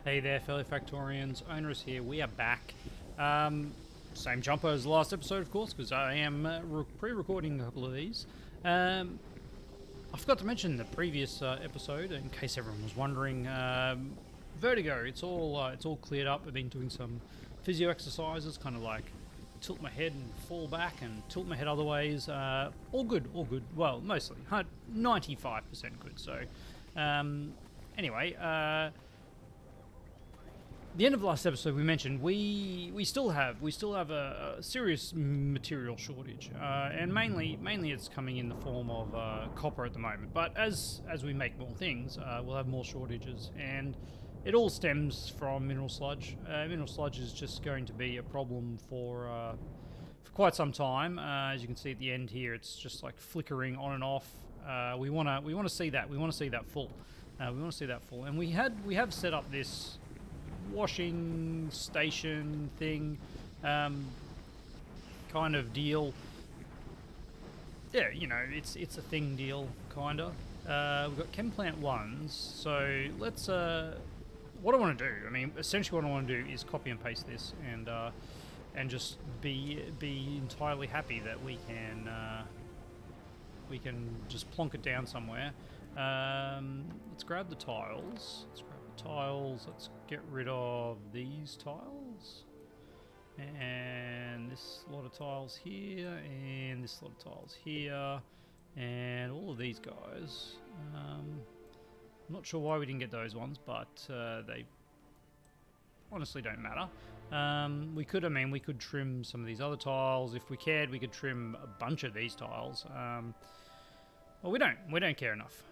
Hey there, fellow Factorians. Onerous here. We are back. Same jumper as the last episode, of course, because I am pre-recording a couple of these. I forgot to mention the previous episode, in case everyone was wondering. Vertigo. It's all cleared up. I've been doing some physio exercises, kind of like tilt my head and fall back, and tilt my head other ways. All good, all good. Well, mostly 95% good. So, anyway. The end of the last episode, we mentioned we still have a serious material shortage, and mainly it's coming in the form of copper at the moment. But as we make more things, we'll have more shortages, and it all stems from mineral sludge. Mineral sludge is just going to be a problem for quite some time. As you can see at the end here, it's just like flickering on and off. We want to see that. We want to see that full. And we have set up this washing station thing kind of deal. Yeah, you know, it's a thing deal, kinda. We've got chem plant ones, so let's what I want to do, I mean, essentially what I want to do is copy and paste this and just be entirely happy that we can just plonk it down somewhere. Let's grab the tiles. Let's get rid of these tiles. And this lot of tiles here, and this lot of tiles here, and all of these guys. I'm not sure why we didn't get those ones, but they honestly don't matter. We could trim some of these other tiles. If we cared, we could trim a bunch of these tiles. Well, we don't care enough.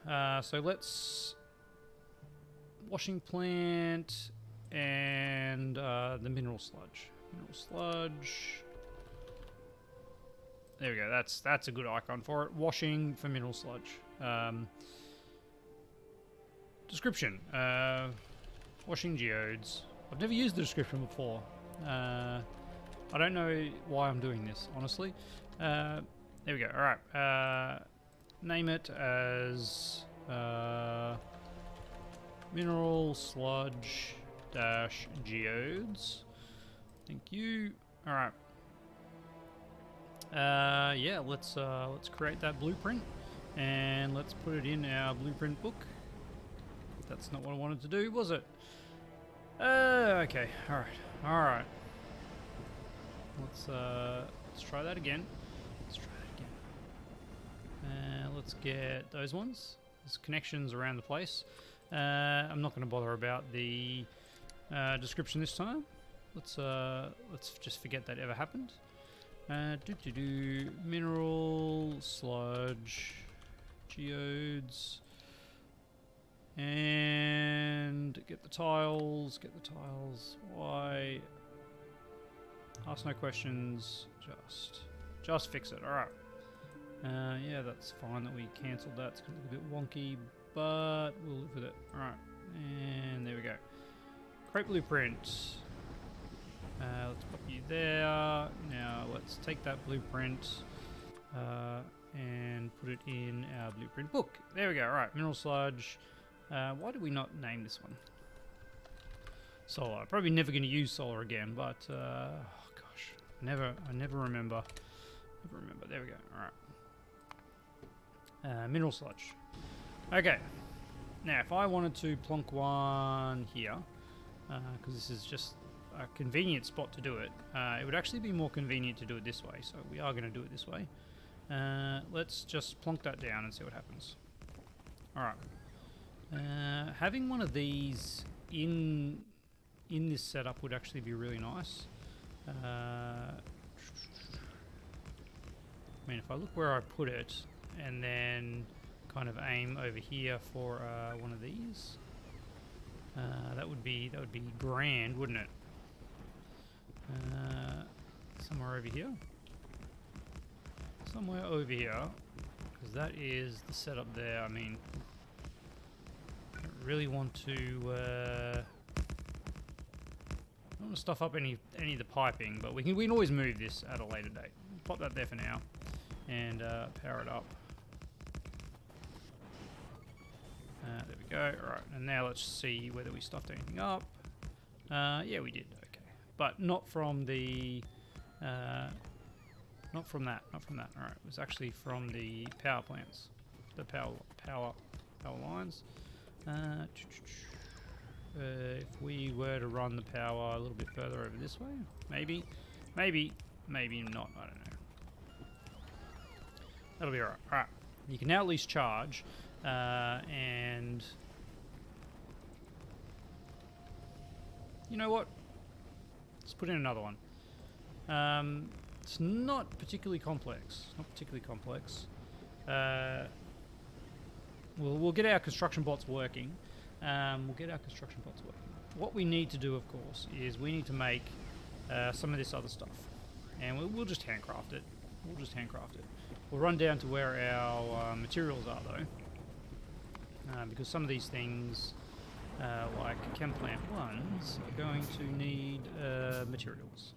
So let's washing plant and the mineral sludge. There we go. That's a good icon for it. Washing for mineral sludge. Description. Washing geodes. I've never used the description before. I don't know why I'm doing this, honestly. There we go. All right. Name it as mineral sludge dash geodes. Thank you. All right. Yeah. Let's create that blueprint and let's put it in our blueprint book. That's not what I wanted to do, was it? Okay. All right. Let's try that again. Let's get those ones. There's connections around the place. I'm not going to bother about the description this time. Let's just forget that ever happened. Mineral sludge geodes, and get the tiles. Why? Ask no questions. Just fix it. All right. Yeah, that's fine that we cancelled that. It's going to look a bit wonky, but we'll live with it. Alright, and there we go. Create blueprint. Let's pop you there. Now let's take that blueprint and put it in our blueprint book. There we go. Alright, mineral sludge. Why did we not name this one? Solar. Probably never going to use solar again, but oh gosh, I never remember. There we go. Alright. Mineral sludge. Okay. Now, if I wanted to plonk one here, because this is just a convenient spot to do it, it would actually be more convenient to do it this way. So we are going to do it this way. Let's just plonk that down and see what happens. All right. Having one of these in this setup would actually be really nice. I mean, if I look where I put it, and then kind of aim over here for one of these, that would be grand, wouldn't it? Somewhere over here, because that is the setup there. I mean, I don't really want to. I don't want to stuff up any of the piping, but we can always move this at a later date. Pop that there for now, and power it up. There we we go. Alright, and now let's see whether we stuffed anything up. Yeah, we did. Okay. But not from the... not from that. Alright, it was actually from the power plants. The power lines. If we were to run the power a little bit further over this way, maybe not, I don't know. That'll be alright. Alright, you can now at least charge, and you know what? Let's put in another one. It's not particularly complex. We'll get our construction bots working. What we need to do, of course, is we need to make some of this other stuff, and we'll just handcraft it. We'll run down to where our materials are, though, because some of these things, like chem plant ones, are going to need materials.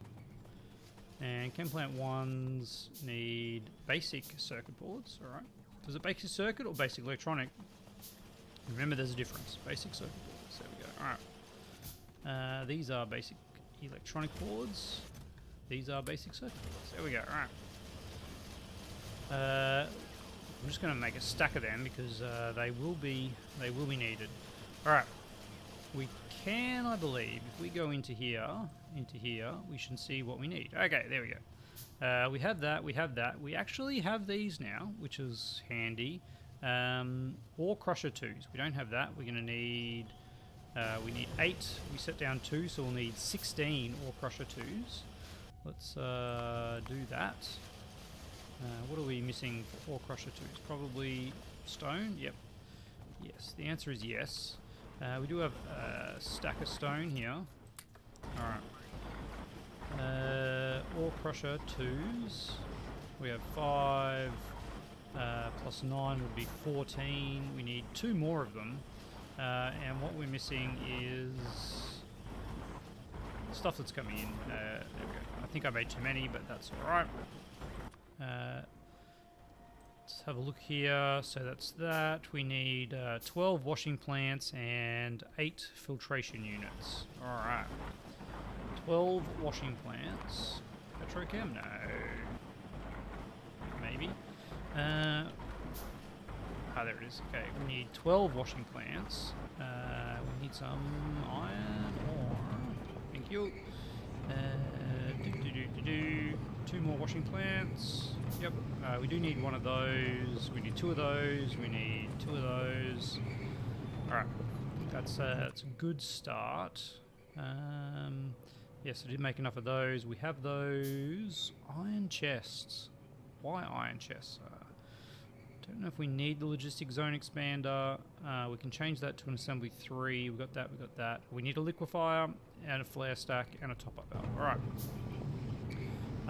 And chem plant ones need basic circuit boards, alright? Is it basic circuit or basic electronic? Remember, there's a difference. Basic circuit boards, there we go, alright. These are basic electronic boards. These are basic circuit boards, there we go, alright. I'm just going to make a stack of them because they will be needed. Alright. We can, I believe, if we go into here, we should see what we need. Okay, there we go. We have that. We actually have these now, which is handy. Ore crusher 2s. We don't have that. We're going to need... we need 8. We set down 2, so we'll need 16 ore crusher 2s. Let's do that. What are we missing for ore crusher 2s? Probably stone? Yep. Yes, the answer is yes. We do have a stack of stone here. Alright. Ore crusher 2s. We have 5 plus 9 would be 14. We need 2 more of them. And what we're missing is stuff that's coming in. There we go. I think I made too many, but that's alright. Let's have a look here. So that's that. We need 12 washing plants and 8 filtration units. Alright. 12 washing plants. Petrochem? No. Maybe. There it is. Okay, we need 12 washing plants. We need some iron ore. Thank you. 2 more washing plants. Yep. We do need one of those. We need 2 of those. We need 2 of those. Alright. That's a good start. Yes, I did make enough of those. We have those. Iron chests. Why iron chests? Don't know if we need the logistic zone expander. We can change that to an assembly 3. We've got that. We need a liquefier and a flare stack and a top-up valve. Alright.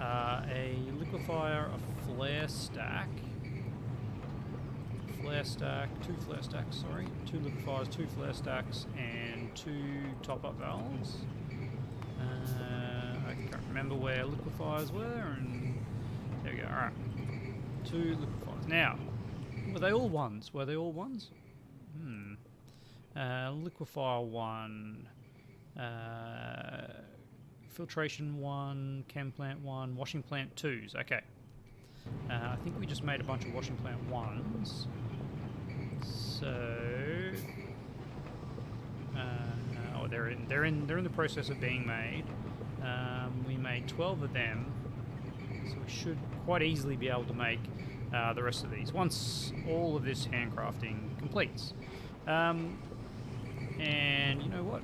A liquefier, a flare stack. 2 flare stacks, sorry. 2 liquefiers, 2 flare stacks, and 2 top-up valves. I can't remember where liquefiers were, and there we go. Alright. 2 liquefiers. Now, were they all ones? Liquefier 1, filtration 1, chem plant 1, washing plant 2s. Okay. I think we just made a bunch of washing plant 1s. So, oh, they're in the process of being made. We made 12 of them, so we should quite easily be able to make the rest of these once all of this handcrafting completes. And you know what?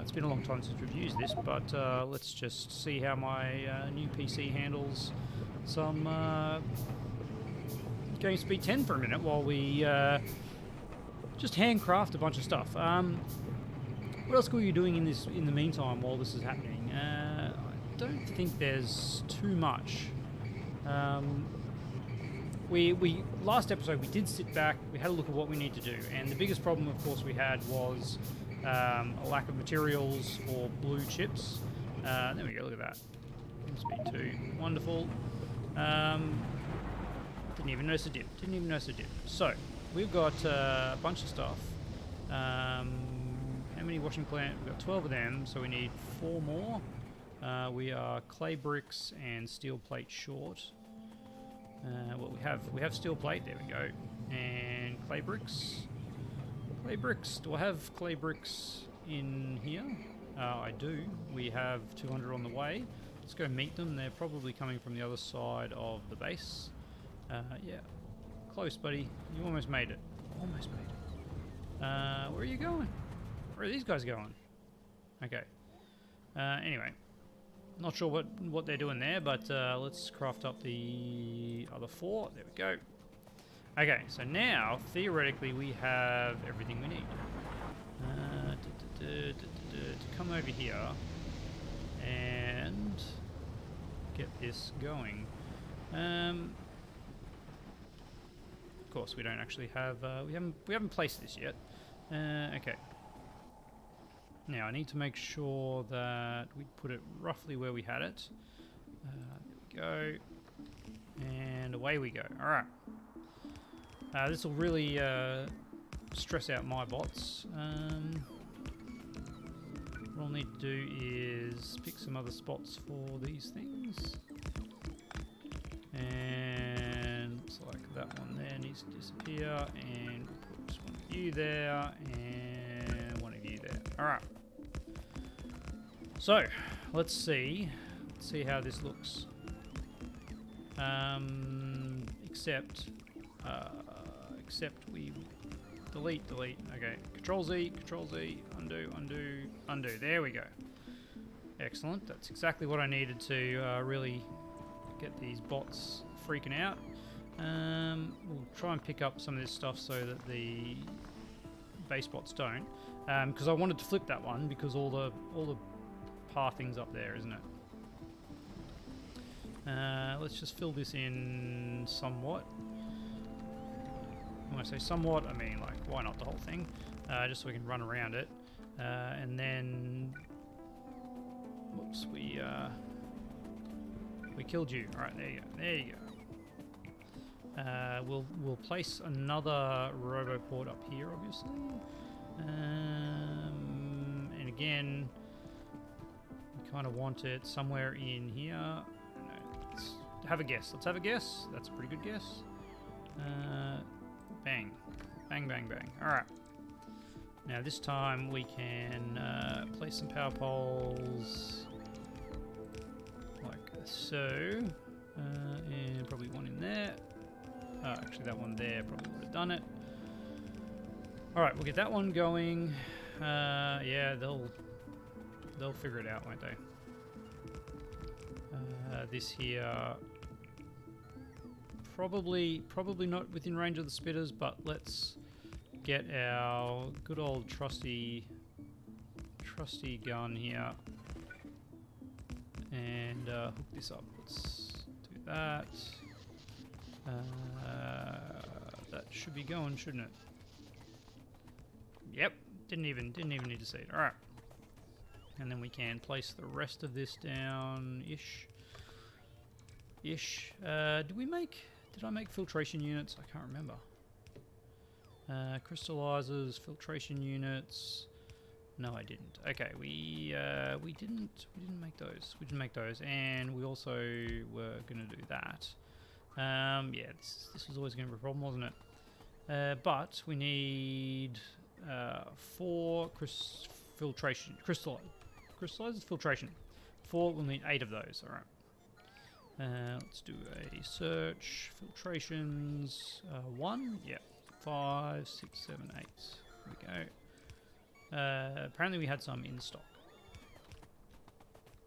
It's been a long time since we've used this, but let's just see how my new PC handles some game speed 10 for a minute while we just handcraft a bunch of stuff. What else were you doing in the meantime while this is happening? I don't think there's too much. We last episode we did sit back, we had a look at what we need to do, and the biggest problem, of course, we had was a lack of materials for blue chips. There we go. Look at that. Speed 2, wonderful. Didn't even notice a dip. So we've got a bunch of stuff How many washing plant? We've got 12 of them, so we need 4 more. We are clay bricks and steel plate short. What we have steel plate. There we go. And clay bricks. Clay bricks. Do I have clay bricks in here? I do. We have 200 on the way. Let's go meet them. They're probably coming from the other side of the base. Yeah. Close, buddy. You almost made it. Almost made it. Where are you going? Where are these guys going? Okay. Anyway. Not sure what they're doing there, but let's craft up the other 4. There we go. Okay, so now, theoretically, we have everything we need. To come over here and get this going. Of course, we don't actually have. We haven't placed this yet. Okay. Now I need to make sure that we put it roughly where we had it. There we go, and away we go. All right. This will really stress out my bots. What I'll need to do is pick some other spots for these things. And looks like that one there needs to disappear. And we'll put one of you there and one of you there. Alright. So, let's see. Let's see how this looks. Except we delete. Okay, Control Z, undo. There we go. Excellent. That's exactly what I needed to really get these bots freaking out. We'll try and pick up some of this stuff so that the base bots don't. Because I wanted to flip that one because all the pathing's up there, isn't it? Let's just fill this in somewhat. When I say somewhat, I mean like why not the whole thing? Just so we can run around it. And then, whoops, we killed you. All right, there you go. We'll place another roboport up here, obviously. And again, we kind of want it somewhere in here. No, let's have a guess. Let's have a guess. That's a pretty good guess. Bang. All right. Now this time we can place some power poles like so, and probably one in there. Actually, that one there probably would have done it. All right, we'll get that one going. Yeah, they'll figure it out, won't they? This here. Probably not within range of the spitters, but let's get our good old trusty gun here and hook this up. Let's do that. That should be going, shouldn't it? Yep. Didn't even need to see it. All right. And then we can place the rest of this down ish. Did I make filtration units? I can't remember. Crystallizers, filtration units. No, I didn't. Okay, we didn't make those. We didn't make those, and we also were going to do that. Yeah, this was always going to be a problem, wasn't it? But we need 4 crystallizers filtration. 4. We'll need 8 of those. All right. Let's do a search. Filtrations. 1. Yeah. 5, 6, 7, 8. There we go. Apparently we had some in stock.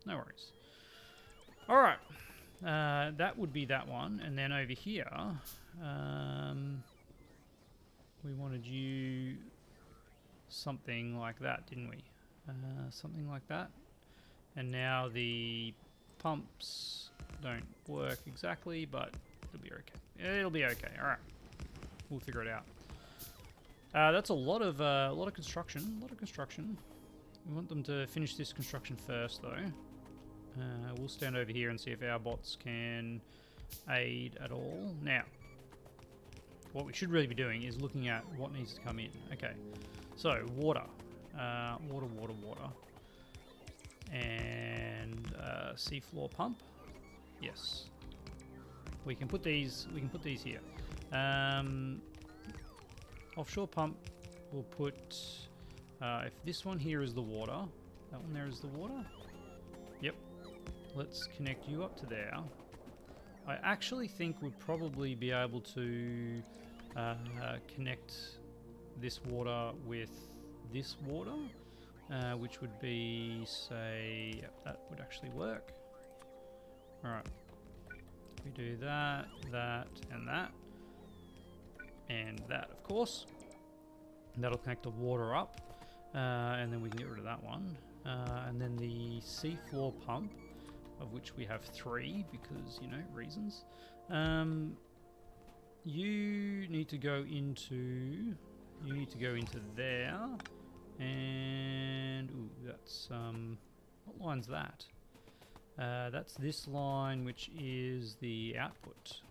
No worries. Alright. That would be that one. And then over here, we wanted you something like that, didn't we? Something like that. And now the pumps don't work exactly, but it'll be okay. It'll be okay. All right, we'll figure it out. That's a lot of construction. A lot of construction. We want them to finish this construction first, though. We'll stand over here and see if our bots can aid at all. Now, what we should really be doing is looking at what needs to come in. Okay, So water, water, and seafloor pump. Yes, we can put these. We can put these here. Offshore pump. We'll put. If this one here is the water, that one there is the water. Yep. Let's connect you up to there. I actually think we'd probably be able to connect this water with this water, which would be, say, yep, that would actually work. Alright. We do that, that, and that. And that, of course. That'll connect the water up. And then we can get rid of that one. And then the seafloor pump, of which we have 3 because, you know, reasons. You need to go into there, and ooh, that's what line's that? That's this line, which is the output,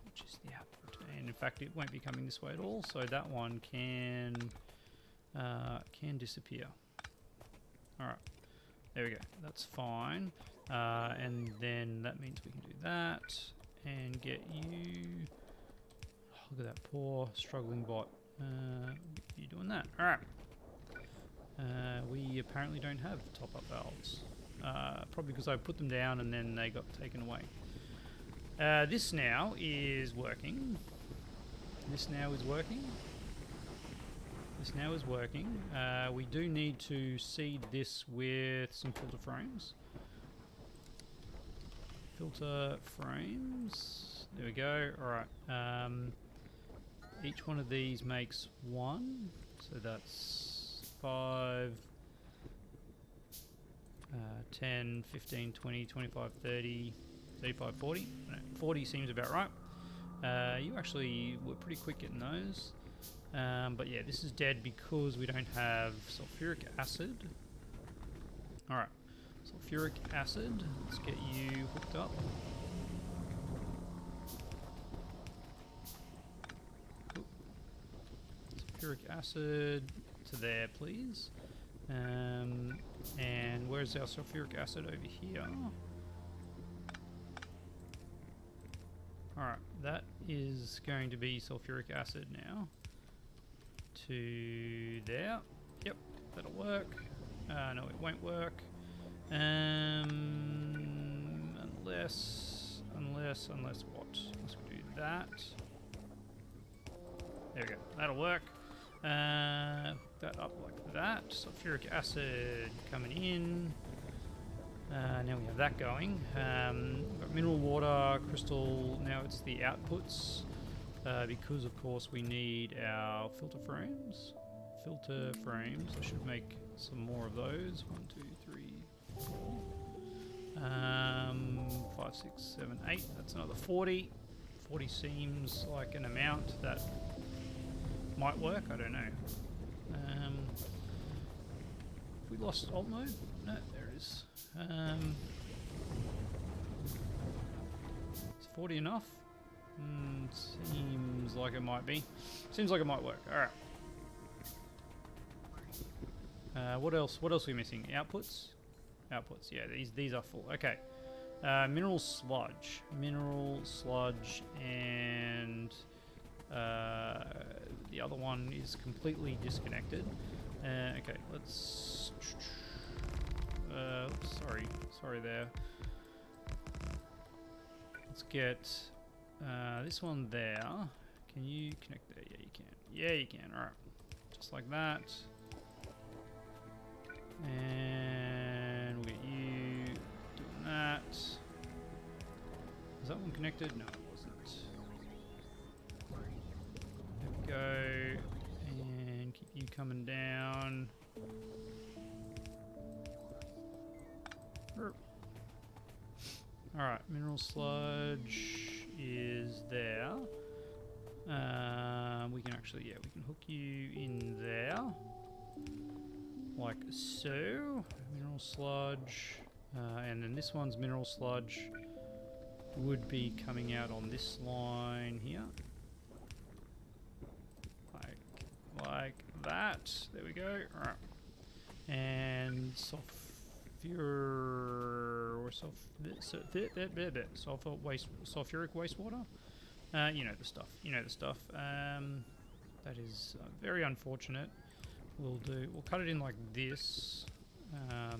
and in fact it won't be coming this way at all, so that one can disappear. All right, there we go. That's fine. And then that means we can do that and get you. Oh, look at that poor struggling bot. You doing that? All right. We apparently don't have top-up valves. Probably because I put them down and then they got taken away. This now is working. This now is working. We do need to seed this with some filter frames. Filter frames. There we go. Alright. Each one of these makes 1. So that's 5, 10, 15, 20, 25, 30, 35, 40. No, 40 seems about right. You actually were pretty quick getting those. But yeah, this is dead because we don't have sulfuric acid. Alright. Sulfuric acid, let's get you hooked up. Sulfuric acid to there, please. And where's our sulfuric acid over here? Alright, that is going to be sulfuric acid now. To there. Yep, that'll work. No, it won't work. Unless what? Let's do that. There we go. That'll work. Hook that up like that. Sulfuric acid coming in. Now we have that going. We've got mineral water, crystal. Now it's the outputs. Because of course we need our filter frames. I should make some more of those. 1, 2, 3, 4. 5, 6, 7, 8. That's another 40. 40 seems like an amount that might work. I don't know. We lost alt mode? No, there it is. Is 40 enough? Seems like it might be. Seems like it might work. Alright. What else? What else are we missing? Outputs? Outputs, yeah, these are full. Okay. Mineral sludge. And the other one is completely disconnected. Okay, let's... sorry there. Let's get this one there. Can you connect there? Yeah, you can. Yeah, you can. Alright. Just like that. And we'll get you doing that. Is that one connected? No, it wasn't. There we go. And keep you coming down. Alright, mineral sludge is there. We can actually, yeah, we can hook you in there. Like so. Mineral sludge. And then this one's mineral sludge would be coming out on this line here. Like that. There we go. All right. And sulfuric wastewater. You know the stuff. You know the stuff. That is very unfortunate. We'll cut it in like this,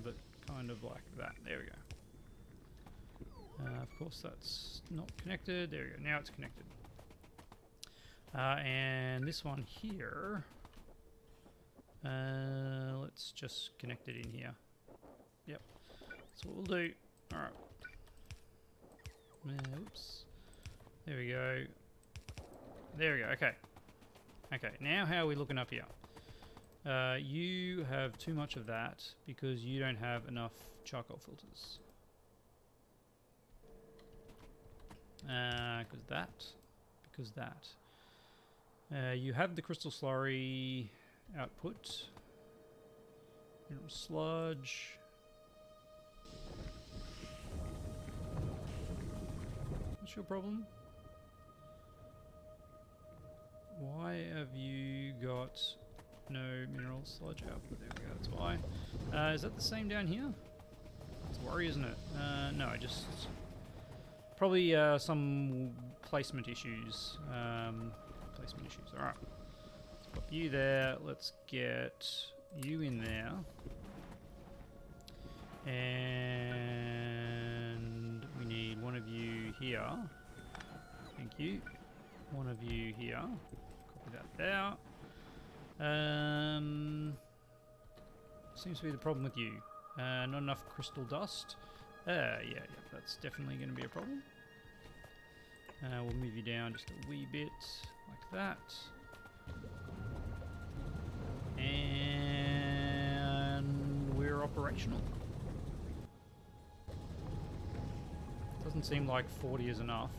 but kind of like that. There we go. Of course, that's not connected. There we go. Now it's connected. And this one here, let's just connect it in here. Yep. That's what we'll do. All right. Oops. There we go. There we go. Okay. Okay. Now how are we looking up here? You have too much of that because you don't have enough charcoal filters. Because that. You have the crystal slurry output. Mineral sludge. What's your problem? Why have you got no mineral sludge output? There we go, that's why. Is that the same down here? It's a worry, isn't it? No, I just... Probably some placement issues. Alright. Let's pop you there. Let's get you in there. And we need one of you here. Thank you. One of you here. Copy that there. Seems to be the problem with you. Not enough crystal dust. Yeah, that's definitely going to be a problem. We'll move you down just a wee bit, like that. And we're operational. Doesn't seem like 40 is enough.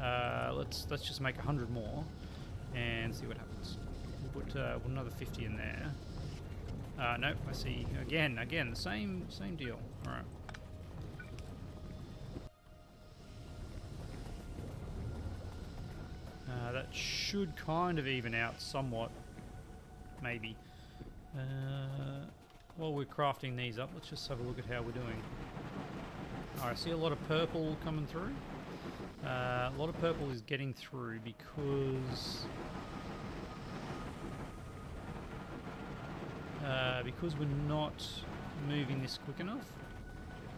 Let's just make 100 more and see what happens. We'll put another 50 in there. Nope, I see again the same deal. All right. That should kind of even out somewhat, maybe. While we're crafting these up, let's just have a look at how we're doing. Alright, I see a lot of purple coming through. A lot of purple is getting through because we're not moving this quick enough.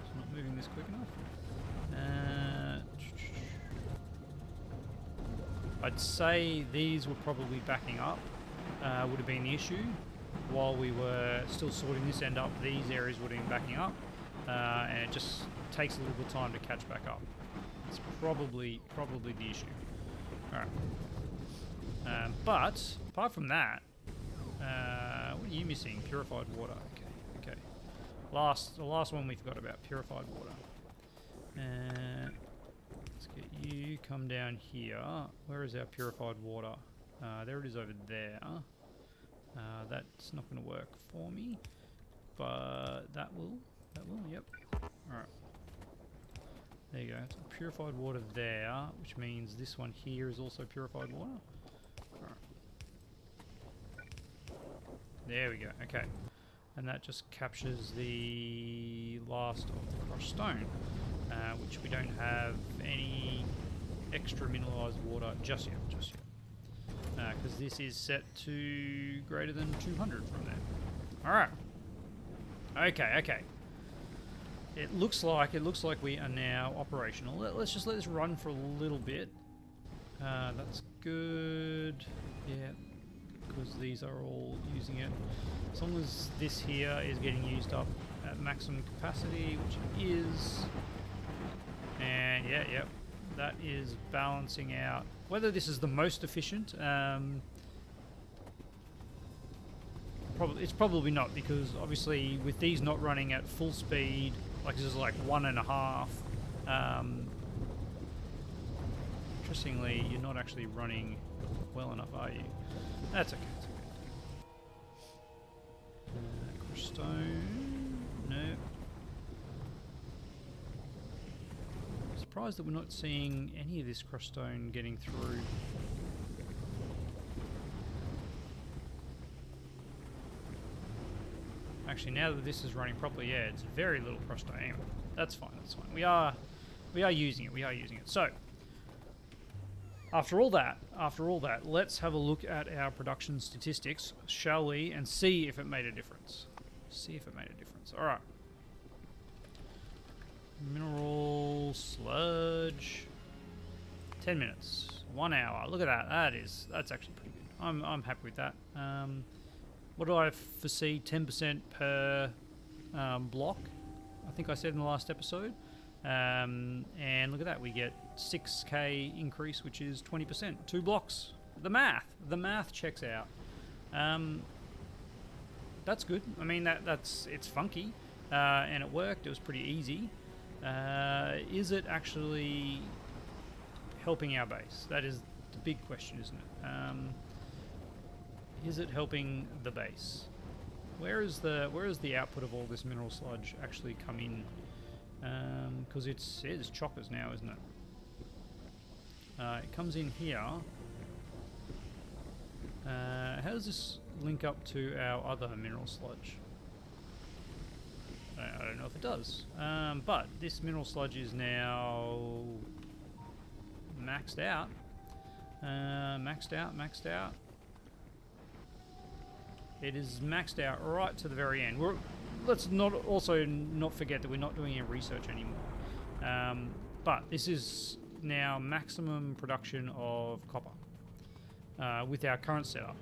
It's not moving this quick enough. I'd say these were probably backing up, would have been the issue. While we were still sorting this end up, these areas would have been backing up, and it just takes a little bit of time to catch back up. It's probably the issue. Alright. But, apart from that, what are you missing? Purified water. Okay. The last one we forgot about, purified water. Let's get you, come down here. Where is our purified water? There it is over there. That's not going to work for me, but that will, yep. Alright. There you go. So purified water there, which means this one here is also purified water. Alright. There we go, okay. And that just captures the last of the crushed stone. Which we don't have any extra mineralized water just yet. Because this is set to greater than 200 from there. Alright. Okay. It looks like we are now operational. Let's just let this run for a little bit. That's good. Yeah, because these are all using it. As long as this here is getting used up at maximum capacity, which it is. And yep, that is balancing out. Whether this is the most efficient, it's probably not, because obviously with these not running at full speed, like this is like 1.5. Interestingly, you're not actually running well enough, are you? That's okay. Crushed stone. Nope. Surprised that we're not seeing any of this crushed stone getting through. actually, now that this is running properly, yeah, it's very little crushed diameter. That's fine, that's fine. We are using it, we are using it. So, after all that, let's have a look at our production statistics, shall we, and see if it made a difference. Alright. Mineral, sludge, 10 minutes, 1 hour. Look at that, that's actually pretty good. I'm happy with that. What do I foresee? 10% per block, I think I said in the last episode. And look at that, we get 6k increase, which is 20%. 2 blocks. The math checks out. That's good. I mean, it's funky, and it worked. It was pretty easy. Is it actually helping our base? That is the big question, isn't it? Is it helping the base? Where is the output of all this mineral sludge actually come in? Because it's chockers now, isn't it? It comes in here. How does this link up to our other mineral sludge? I don't know if it does. But this mineral sludge is now maxed out. Maxed out. It is maxed out right to the very end. Let's not forget that we're not doing any research anymore. But this is now maximum production of copper with our current setup.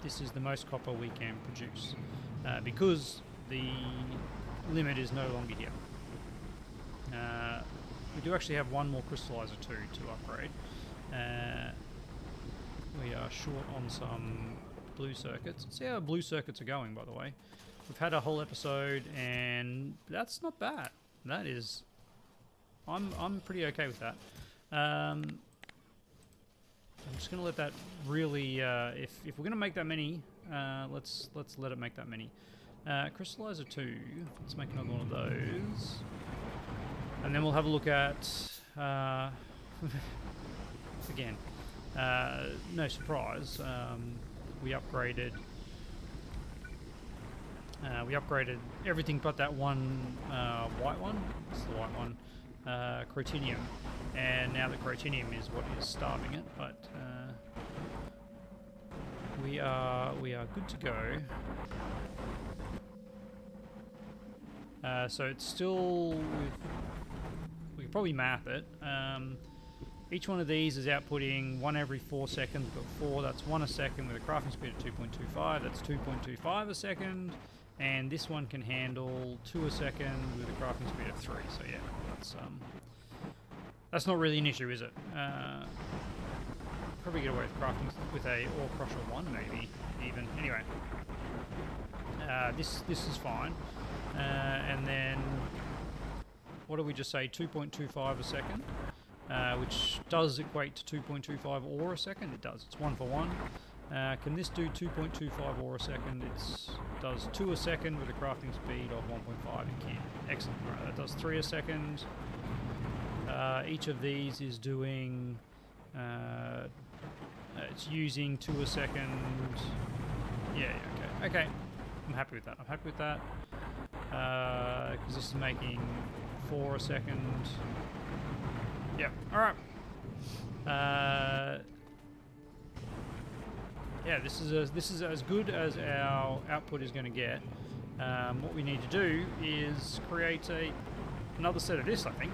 This is the most copper we can produce because the limit is no longer here. We do actually have one more crystallizer too to upgrade. We are short on some blue circuits. Let's see how blue circuits are going, by the way. We've had a whole episode, and that's not bad. That is, I'm pretty okay with that. I'm just gonna let that really. If we're gonna make that many, let's let it make that many. Crystallizer 2. Let's make another one of those, and then we'll have a look at. Again, no surprise. We upgraded everything but that one white one. It's the white one, Crotinium, and now the Crotinium is what is starving it. But we are good to go. So it's still we could probably math it. Each one of these is outputting 1 every 4 seconds, but 4, that's 1 a second with a crafting speed of 2.25, that's 2.25 a second, and this one can handle 2 a second with a crafting speed of 3, so yeah, that's not really an issue, is it? Probably get away with crafting with a ore crusher 1 maybe, even. Anyway, this is fine, and then, what do we just say, 2.25 a second? Which does equate to 2.25 ore a second. It does. It's 1 for 1. Can this do 2.25 ore a second? It does 2 a second with a crafting speed of 1.5. It can. Excellent. Right, that does 3 a second. Each of these is doing. It's using 2 a second. Yeah. Okay. I'm happy with that. Because this is making 4 a second. Yep. All right. Yeah, this is as good as our output is going to get. What we need to do is create another set of this, I think.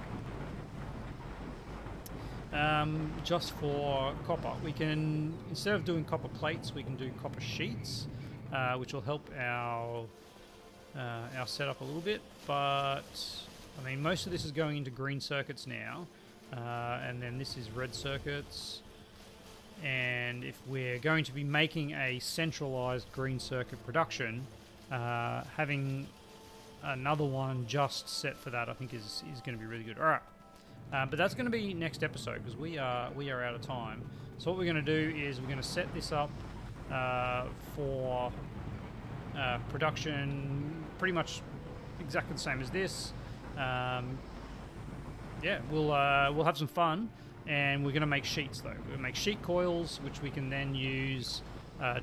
Just for copper, we can, instead of doing copper plates, we can do copper sheets, which will help our setup a little bit. But I mean, most of this is going into green circuits now. And then this is red circuits, and if we're going to be making a centralized green circuit production, having another one just set for that I think is going to be really good. Alright, but that's going to be next episode because we are out of time. So what we're going to do is we're going to set this up for production pretty much exactly the same as this. Yeah, we'll have some fun, and we're going to make sheets though. We'll make sheet coils, which we can then use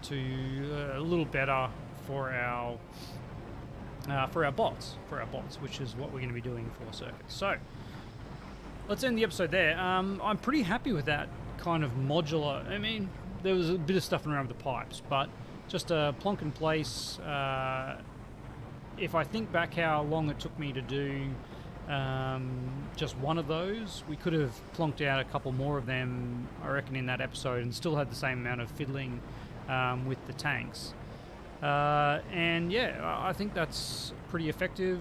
to a little better for our bots, which is what we're going to be doing for circuits. So let's end the episode there. I'm pretty happy with that kind of modular. I mean, there was a bit of stuff around with the pipes, but just a plonk in place. If I think back how long it took me to do just one of those, we could have plonked out a couple more of them, I reckon, in that episode, and still had the same amount of fiddling with the tanks. And yeah, I think that's pretty effective.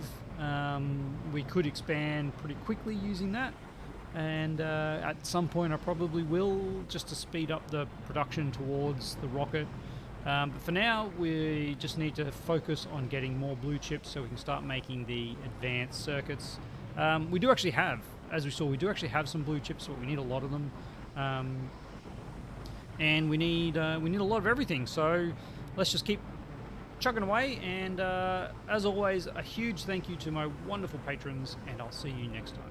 We could expand pretty quickly using that, and at some point I probably will, just to speed up the production towards the rocket. But for now, we just need to focus on getting more blue chips so we can start making the advanced circuits. We do actually have, as we saw, we do actually have some blue chips, but we need a lot of them. And we need a lot of everything. So let's just keep chugging away. And as always, a huge thank you to my wonderful patrons, and I'll see you next time.